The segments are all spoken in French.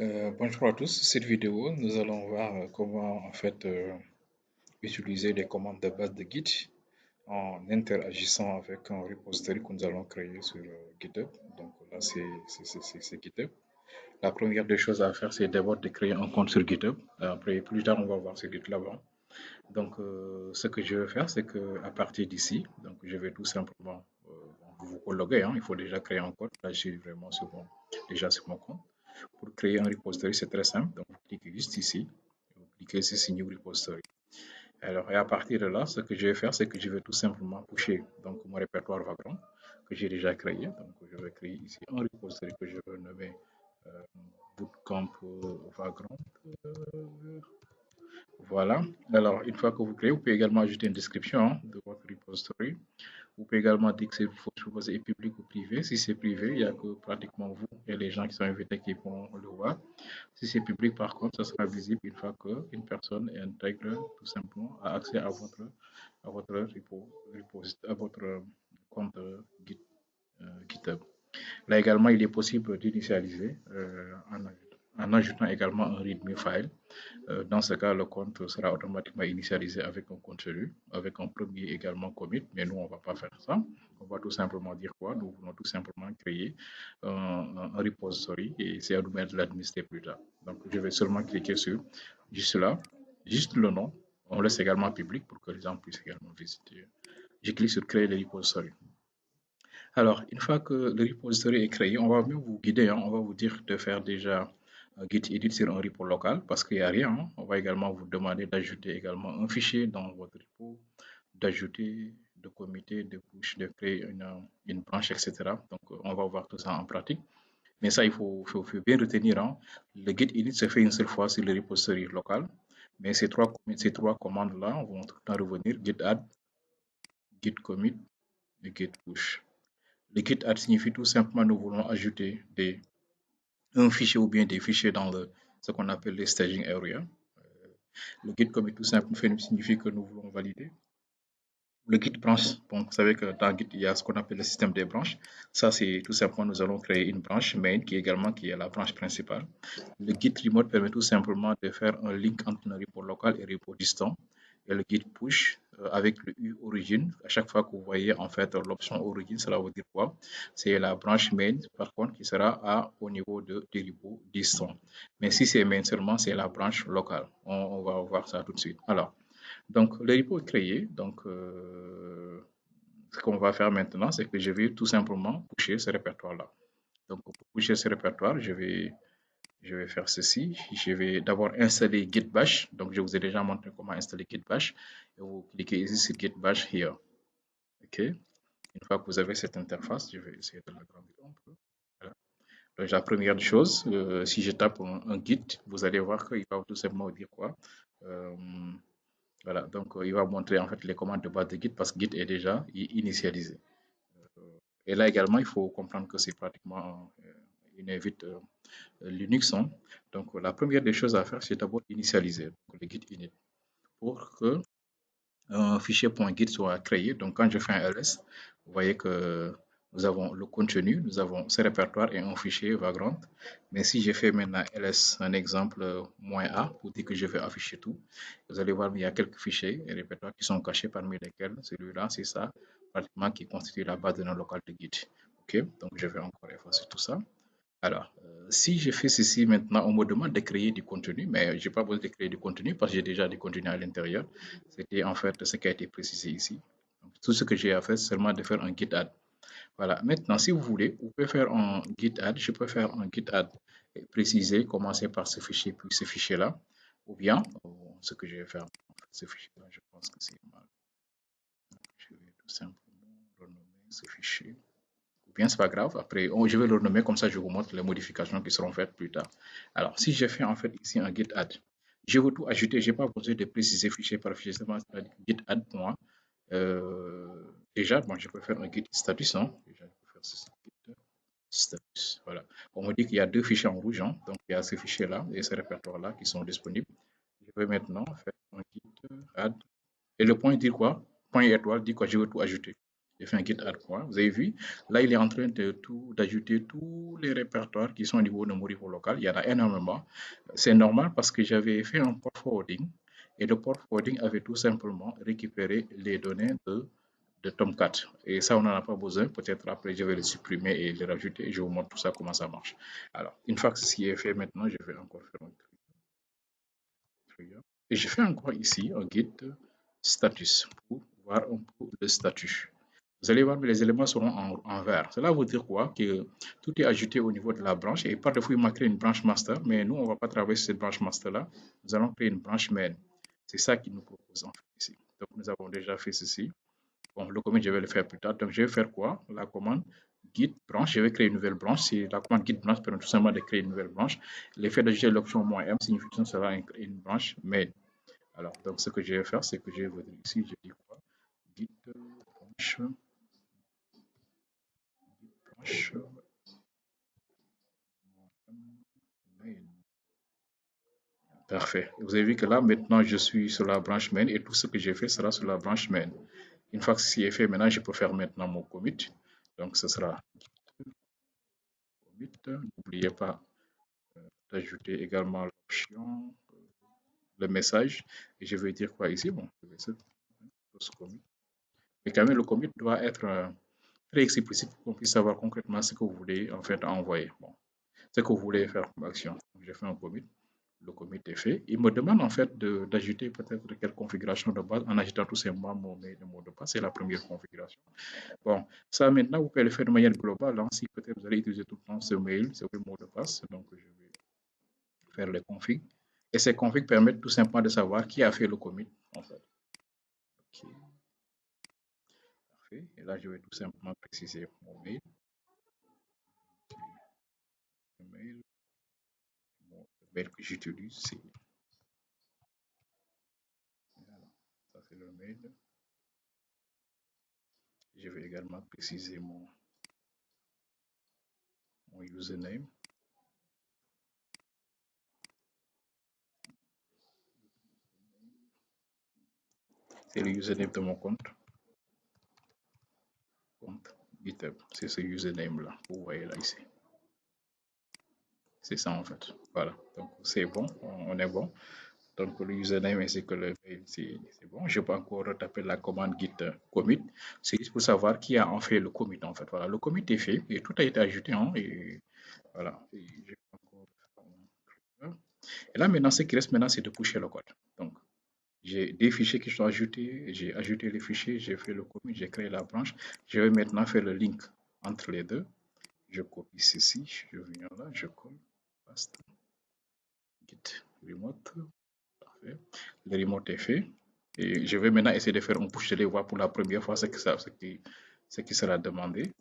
Bonjour à tous. Cette vidéo, nous allons voir comment utiliser les commandes de base de Git en interagissant avec un repository que nous allons créer sur GitHub. Donc là, c'est GitHub. La première des choses à faire, c'est d'abord de créer un compte sur GitHub. Après, plus tard, on va voir ce GitLab. Donc, ce que je vais faire, c'est que à partir d'ici, donc je vais tout simplement vous colloquer. Il faut déjà créer un compte. Là, je suis vraiment déjà sur mon compte. Pour créer un repository, c'est très simple. Donc, vous cliquez juste ici. Vous cliquez ici sur New Repository. Alors, et à partir de là, ce que je vais faire, c'est que je vais tout simplement pusher donc, mon répertoire Vagrant que j'ai déjà créé. Donc, je vais créer ici un repository que je vais nommer euh, Bootcamp Vagrant. Voilà. Alors, une fois que vous créez, vous pouvez également ajouter une description de votre repository. Vous pouvez également dire que votre repository est public ou privé. Si c'est privé, il n'y a que pratiquement vous et les gens qui sont invités qui vont le voir. Si c'est public, par contre, ça sera visible une fois qu'une personne intègre tout simplement a accès à votre à votre compte GitHub. Là également, il est possible d'initialiser en ajoutant également un README file. Dans ce cas, le compte sera automatiquement initialisé avec un contenu, avec un premier également commit, mais nous, on ne va pas faire ça. On va tout simplement dire quoi? Nous voulons tout simplement créer un repository et c'est à nous de l'administrer plus tard. Donc, je vais seulement cliquer sur juste là, juste le nom. On laisse également public pour que les gens puissent également visiter. Je clique sur créer le repository. Alors, une fois que le repository est créé, on va même vous guider, on va vous dire de faire déjà un git edit sur un repo local parce qu'il n'y a rien. On va également vous demander d'ajouter également un fichier dans votre repo, d'ajouter, de committer, de push, de créer une branche, etc. Donc, on va voir tout ça en pratique. Mais ça, faut bien retenir. Le git edit se fait une seule fois sur le repository local. Mais ces trois commandes-là vont tout le temps revenir git add, git commit et git push. Le git add signifie tout simplement nous voulons ajouter un fichier ou bien des fichiers dans ce qu'on appelle les staging area. Le git commit tout simplement signifie que nous voulons valider. Le git branch, bon, vous savez que dans Git, il y a ce qu'on appelle le système des branches. Ça, c'est tout simplement, nous allons créer une branche main qui est la branche principale. Le git remote permet tout simplement de faire un link entre un repo local et un repo distant. Et le git push avec le U origine, à chaque fois que vous voyez en fait l'option origine, cela veut dire quoi? C'est la branche main par contre qui sera au niveau du repo distant. Mais si c'est main seulement, c'est la branche locale. On va voir ça tout de suite. Alors, donc le repo est créé. Donc, ce qu'on va faire maintenant, c'est que je vais tout simplement pusher ce répertoire-là. Donc, pour pusher ce répertoire, je vais faire ceci. Je vais d'abord installer Git Bash. Donc, je vous ai déjà montré comment installer Git Bash. Et vous cliquez ici sur Git Bash here. OK. Une fois que vous avez cette interface, je vais essayer de l'agrandir un peu. Voilà. Donc, la première chose, si je tape un Git, vous allez voir qu'il va tout simplement dire quoi. Euh, voilà. Donc, il va montrer en fait les commandes de base de Git parce que Git est déjà initialisé. Et là également, il faut comprendre que c'est pratiquement une invite Linux. Donc, la première des choses à faire, c'est d'abord initialiser donc, le git init pour que un fichier .git soit créé. Donc, quand je fais un ls, vous voyez que nous avons le contenu, nous avons ce répertoire et un fichier Vagrant. Mais si je fais maintenant ls, un exemple "-a", pour dire que je vais afficher tout, vous allez voir qu'il y a quelques fichiers et répertoires qui sont cachés, parmi lesquels celui-là, c'est ça, pratiquement qui constitue la base de données locale de Git. OK, donc je vais encore effacer tout ça. Alors, si je fais ceci maintenant, on me demande de créer du contenu, mais je n'ai pas besoin de créer du contenu parce que j'ai déjà du contenu à l'intérieur. C'était en fait ce qui a été précisé ici. Donc, tout ce que j'ai à faire, c'est seulement de faire un git add. Voilà. Maintenant, si vous voulez, vous pouvez faire un git add. Je peux faire un git add et préciser, commencer par ce fichier, puis ce fichier-là. Ou bien, ce que je vais faire, en fait, ce fichier-là, je pense que c'est mal. Je vais tout simplement renommer ce fichier. Ou bien, c'est pas grave. Après, je vais le renommer comme ça, je vous montre les modifications qui seront faites plus tard. Alors, si j'ai fait en fait ici un git add, je veux tout ajouter. Je n'ai pas besoin de préciser fichier par fichier. Seulement, git add moi. Déjà, bon, je peux faire un git status. Déjà, je peux faire ceci, git status. Voilà. On me dit qu'il y a deux fichiers en rouge. Donc, il y a ce fichier-là et ce répertoire-là qui sont disponibles. Je vais maintenant faire un git add. Et le point dit quoi? Point étoile dit quoi? Je veux tout ajouter. J'ai fait un git add point. Vous avez vu, là, il est en train d'ajouter tous les répertoires qui sont au niveau de mon niveau local. Il y en a énormément. C'est normal parce que j'avais fait un port forwarding et le port forwarding avait tout simplement récupéré les données de Tomcat. Et ça, on n'en a pas besoin. Peut-être après, je vais le supprimer et le rajouter. Je vous montre tout ça, comment ça marche. Alors, une fois que ceci est fait maintenant, je vais encore faire un trigger. Et je fais encore ici un git status pour voir un peu le statut. Vous allez voir, mais les éléments seront en vert. Cela veut dire quoi? Que tout est ajouté au niveau de la branche et par défaut, il m'a créé une branche master, mais nous, on ne va pas travailler sur cette branche master-là. Nous allons créer une branche main. C'est ça qu'il nous propose en fait ici. Donc, nous avons déjà fait ceci. Bon, le commit, je vais le faire plus tard. Donc, je vais faire quoi? La commande git branche. Je vais créer une nouvelle branche. Si la commande git branche permet tout simplement de créer une nouvelle branche. L'effet d'ajouter l'option "-m" signifie que ce sera une branche main. Alors, donc, ce que je vais faire, c'est que je vais venir ici. Je dis quoi? Git branche, branche main. Parfait. Vous avez vu que là, maintenant, je suis sur la branche main et tout ce que j'ai fait sera sur la branche main. Une fois que ceci est fait, maintenant, je peux faire maintenant mon commit. Donc, ce sera commit. N'oubliez pas d'ajouter également l'option, le message. Et je vais dire quoi ici? Bon, je vais essayer de commit. Mais quand même, le commit doit être très explicite pour qu'on puisse savoir concrètement ce que vous voulez en fait envoyer. Bon, ce que vous voulez faire comme action. Donc, j'ai fait un commit. Le commit est fait. Il me demande en fait d'ajouter peut-être quelle configuration de base en ajoutant tout simplement mon mail et mot de passe. C'est la première configuration. Bon, ça maintenant, vous pouvez le faire de manière globale. Hein, si peut-être vous allez utiliser tout le temps ce mail, ce mot de passe. Donc, je vais faire les configs. Et ces configs permettent tout simplement de savoir qui a fait le commit en fait. Ok, parfait. Et là, je vais tout simplement préciser mon mail. Le mail, le mail que j'utilise, c'est voilà, ça c'est le mail. Je vais également préciser mon username. C'est le username de mon compte GitHub. C'est ce username-là. Vous voyez là ici. C'est ça en fait. Voilà. Donc c'est bon. On est bon. Donc le username ainsi que le mail, c'est bon. Je peux encore retaper la commande git commit. C'est juste pour savoir qui a en fait le commit en fait. Voilà. Le commit est fait et tout a été ajouté. Hein, et voilà. Et je peux encore faire et là maintenant, ce qui reste maintenant, c'est de pusher le code. Donc j'ai des fichiers qui sont ajoutés, j'ai ajouté les fichiers, j'ai fait le commit, j'ai créé la branche. Je vais maintenant faire le link entre les deux. Je copie ceci, je viens là, je colle, paste, git remote, parfait. Le remote est fait. Et je vais maintenant essayer de faire un push de voir pour la première fois ce qui sera demandé.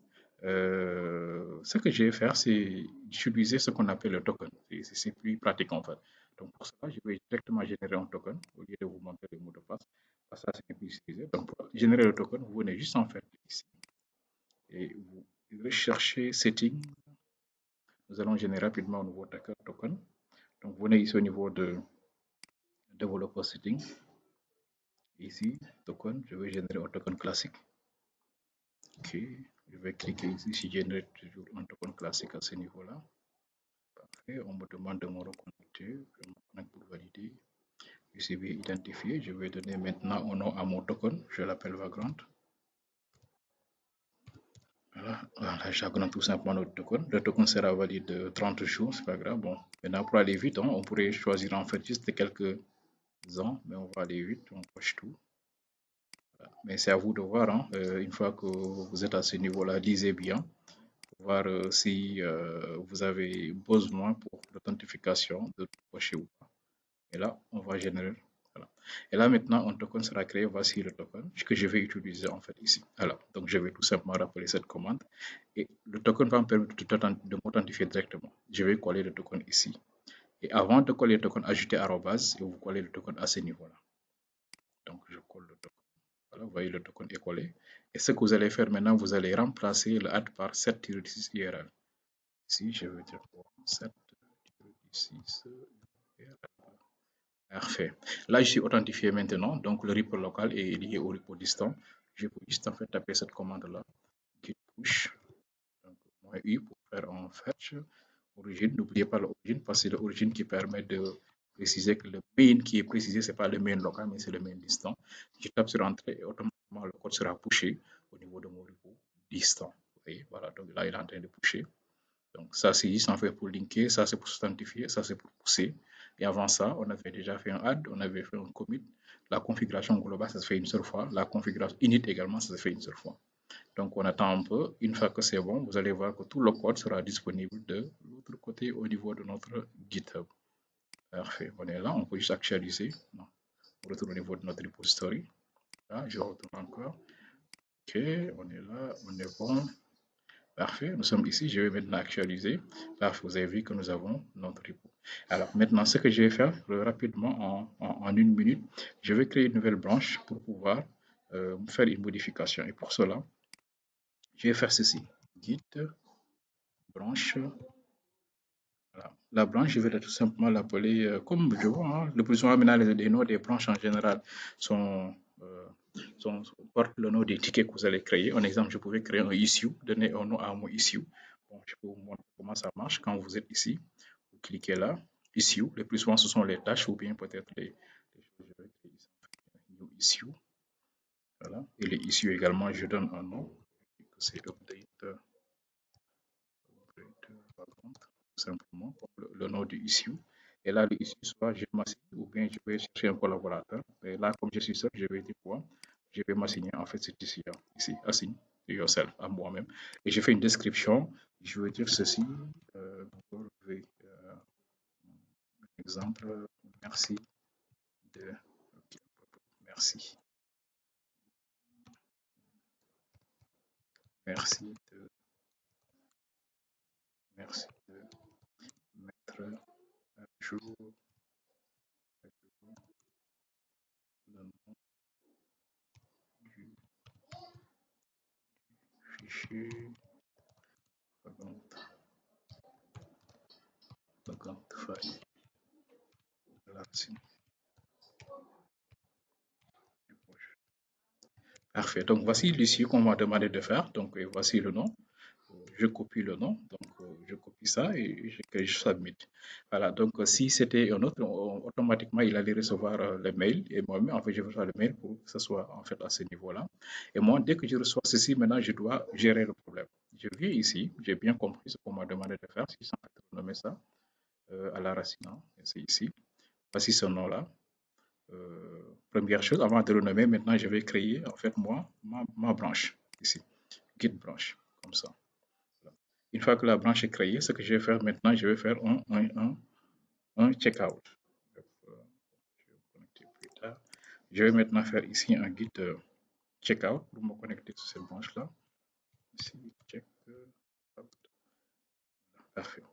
Ce que je vais faire, c'est d'utiliser ce qu'on appelle le token. C'est plus pratique en fait. Donc pour cela, je vais directement générer un token au lieu de vous montrer le mot de passe. Parce que ça, c'est plus utilisé. Donc pour générer le token, vous venez juste en faire ici et vous recherchez setting. Nous allons générer rapidement un nouveau token. Donc vous venez ici au niveau de developer setting. Ici, token, je vais générer un token classique. Ok, je vais cliquer ici si je génère toujours un token classique à ce niveau-là. Parfait, on me demande de me reconnecter. Je me connecte pour valider. Je vais identifié. Je vais donner maintenant un nom à mon token. Je l'appelle Vagrant. Voilà, j'agrandis tout simplement notre token. Le token sera valide de 30 jours, c'est pas grave. Bon, maintenant pour aller vite, hein, on pourrait choisir en fait juste quelques ans, mais on va aller vite, on coche tout. Mais c'est à vous de voir, hein. Une fois que vous êtes à ce niveau-là, lisez bien, voir si vous avez besoin pour l'authentification de cocher ou pas. Et là, on va générer. Voilà. Et là, maintenant, un token sera créé. Voici le token que je vais utiliser en fait ici. Alors, donc je vais tout simplement rappeler cette commande. Et le token va me permettre de m'authentifier directement. Je vais coller le token ici. Et avant de coller le token, ajouter arrobase et vous collez le token à ce niveau-là. Donc, je colle le token. Voilà, vous voyez le token est collé. Et ce que vous allez faire maintenant, vous allez remplacer le add par 7-6 URL. Ici, je vais dire 7-6 URL. Parfait. Là, je suis authentifié maintenant, donc le repo local est lié au repo distant. Je peux juste en fait taper cette commande-là, git push, donc -u pour faire un fetch origine. N'oubliez pas l'origine parce que c'est l'origine qui permet de préciser que le main qui est précisé, c'est pas le main local, mais c'est le main distant. Je tape sur entrée et automatiquement le code sera pushé au niveau de mon repo distant. Vous voyez, voilà, donc là, il est en train de pusher. Donc ça, c'est juste en fait pour linker, ça c'est pour s'authentifier, ça c'est pour pousser. Et avant ça, on avait déjà fait un add, on avait fait un commit. La configuration globale, ça se fait une seule fois. La configuration init également, ça se fait une seule fois. Donc on attend un peu. Une fois que c'est bon, vous allez voir que tout le code sera disponible de l'autre côté au niveau de notre GitHub. Parfait. On est là, on peut juste actualiser. Non. On retourne au niveau de notre repository. Là, je retourne encore. OK, on est là, on est bon. Parfait, nous sommes ici. Je vais maintenant actualiser. Parfait, vous avez vu que nous avons notre repo. Alors maintenant, ce que je vais faire rapidement en une minute, je vais créer une nouvelle branche pour pouvoir faire une modification. Et pour cela, je vais faire ceci. Git branche. Voilà. La branche, je vais tout simplement l'appeler comme je vois. Hein, le plus souvent, maintenant, les noms des branches en général sont, euh, portent le nom des tickets que vous allez créer. En exemple, je pouvais créer un issue, donner un nom à mon issue. Bon, je peux vous montrer comment ça marche. Quand vous êtes ici, vous cliquez là, issue. Le plus souvent, ce sont les tâches ou bien peut-être les choses. Je vais créer ici, new issue. Voilà. Et les issues également, je donne un nom. C'est update. Tout simplement, le nom du issue. Et là, le issue, soit je m'assigne ou bien je vais chercher un collaborateur. Et là, comme je suis seul, je vais dire quoi? Je vais m'assigner en fait cet issue-là, ici, assign yourself à moi-même. Et je fais une description. Je veux dire ceci. Exemple, merci de. Ok, merci. Merci de. Merci de mettre à jour le nom du fichier Vagrant file. Là, parfait. Donc, voici l'issue qu'on m'a demandé de faire. Donc, voici le nom. Je copie le nom. Donc, je copie ça et je submit. Voilà. Donc, si c'était un autre, automatiquement, il allait recevoir le mail. Et moi-même, en fait, je reçois le mail pour que ce soit en fait à ce niveau-là. Et moi, dès que je reçois ceci, maintenant, je dois gérer le problème. Je viens ici. J'ai bien compris ce qu'on m'a demandé de faire. Si ça nommer ça à la racine, hein, c'est ici. Voici ce nom-là. Première chose, avant de le nommer, maintenant je vais créer en fait moi ma branche ici, git branche, comme ça. Une fois que la branche est créée, ce que je vais faire maintenant, je vais faire un checkout. Je vais connecter plus tard. Je vais maintenant faire ici un git checkout pour me connecter sur cette branche-là. Ici, check out. Parfait.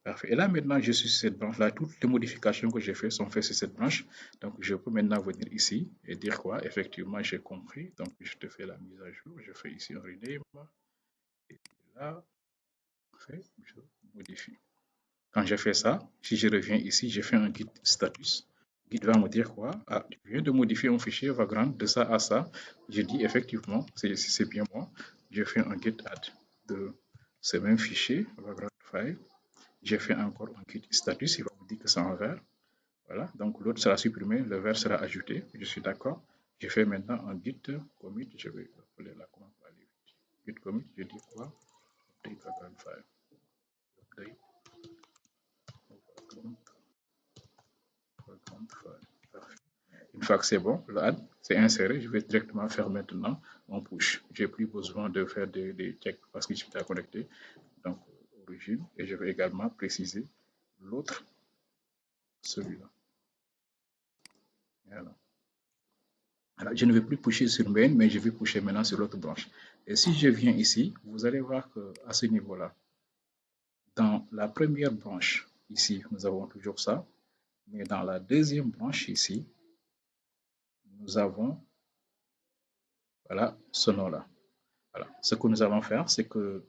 Parfait. Et là, maintenant, je suis sur cette branche-là. Toutes les modifications que j'ai faites sont faites sur cette branche. Donc, je peux maintenant venir ici et dire quoi? Effectivement, j'ai compris. Donc, je te fais la mise à jour. Je fais ici un rename. Et là, parfait, je modifie. Quand je fais ça, si je reviens ici, je fais un git status. Git va me dire quoi? Ah, tu viens de modifier un fichier Vagrant de ça à ça. Je dis effectivement, c'est bien moi. Je fais un git add de ce même fichier Vagrant file. J'ai fait encore un git status, il va me dire que c'est en vert. Voilà, donc l'autre sera supprimé, le vert sera ajouté. Je suis d'accord. Je fais maintenant un git commit. Je vais appeler la commande pour aller vite. Git commit, je dis quoi? Update background file. Update background file. Parfait. Une fois que c'est bon, le add, c'est inséré. Je vais directement faire maintenant un push. J'ai plus besoin de faire des checks parce que je suis déjà connecté. Donc, origine. Et je vais également préciser l'autre, celui-là. Voilà. Alors, je ne vais plus pusher sur main, mais je vais pusher maintenant sur l'autre branche. Et si je viens ici, vous allez voir qu'à ce niveau-là, dans la première branche, ici, nous avons toujours ça. Mais dans la deuxième branche ici, nous avons voilà, ce nom-là. Voilà. Ce que nous allons faire, c'est que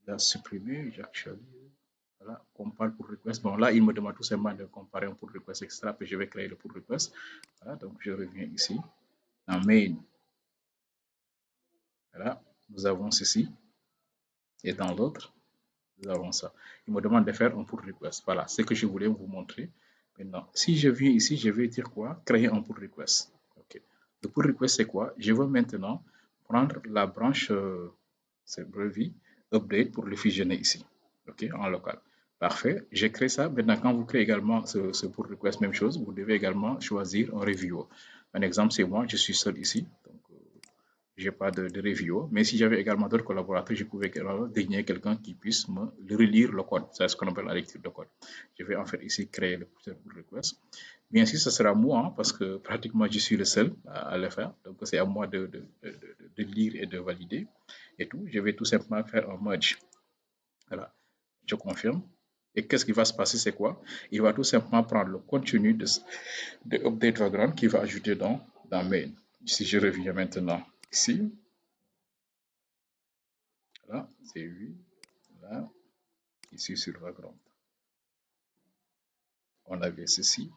la supprimer, j'actualise. Voilà, compare pull request. Bon, là, il me demande tout simplement de comparer un pull request, etc. Puis je vais créer le pull request. Voilà, donc je reviens ici. Dans main, voilà, nous avons ceci. Et dans l'autre, nous avons ça. Il me demande de faire un pull request. Voilà, c'est ce que je voulais vous montrer. Maintenant, si je viens ici, je vais dire quoi? Créer un pull request. OK. Le pull request, c'est quoi? Je veux maintenant prendre la branche, c'est brevi, update pour le fusionner ici. OK, en local. Parfait. J'ai créé ça. Maintenant, quand vous créez également ce pull request, même chose, vous devez également choisir un reviewer. Un exemple, c'est moi, je suis seul ici. Donc, j'ai pas de review, mais si j'avais également d'autres collaborateurs, je pouvais également désigner quelqu'un qui puisse me relire le code. C'est ce qu'on appelle la lecture de code. Je vais en fait ici créer le pull request. Bien sûr, ce sera moi, hein, parce que pratiquement je suis le seul à le faire. Donc, c'est à moi de lire et de valider et tout. Je vais tout simplement faire un merge. Voilà, je confirme. Et qu'est-ce qui va se passer? C'est quoi? Il va tout simplement prendre le contenu de update background qu'il va ajouter dans main. Si je reviens maintenant ici, là, c'est 8. Là, ici sur background. On avait ceci.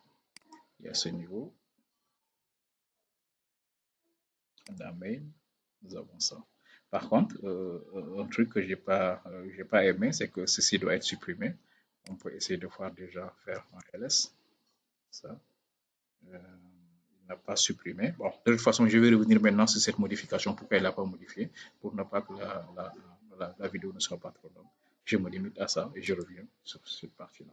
Il y a ce niveau. Dans main, nous avons ça. Par contre, un truc que j'ai pas aimé, c'est que ceci doit être supprimé. On peut essayer de voir déjà faire un ls. Ça. Il n'a pas supprimé. Bon, de toute façon, je vais revenir maintenant sur cette modification. Pourquoi il n'a pas modifié? Pour ne pas que la vidéo ne soit pas trop longue. Je me limite à ça et je reviens sur cette partie-là.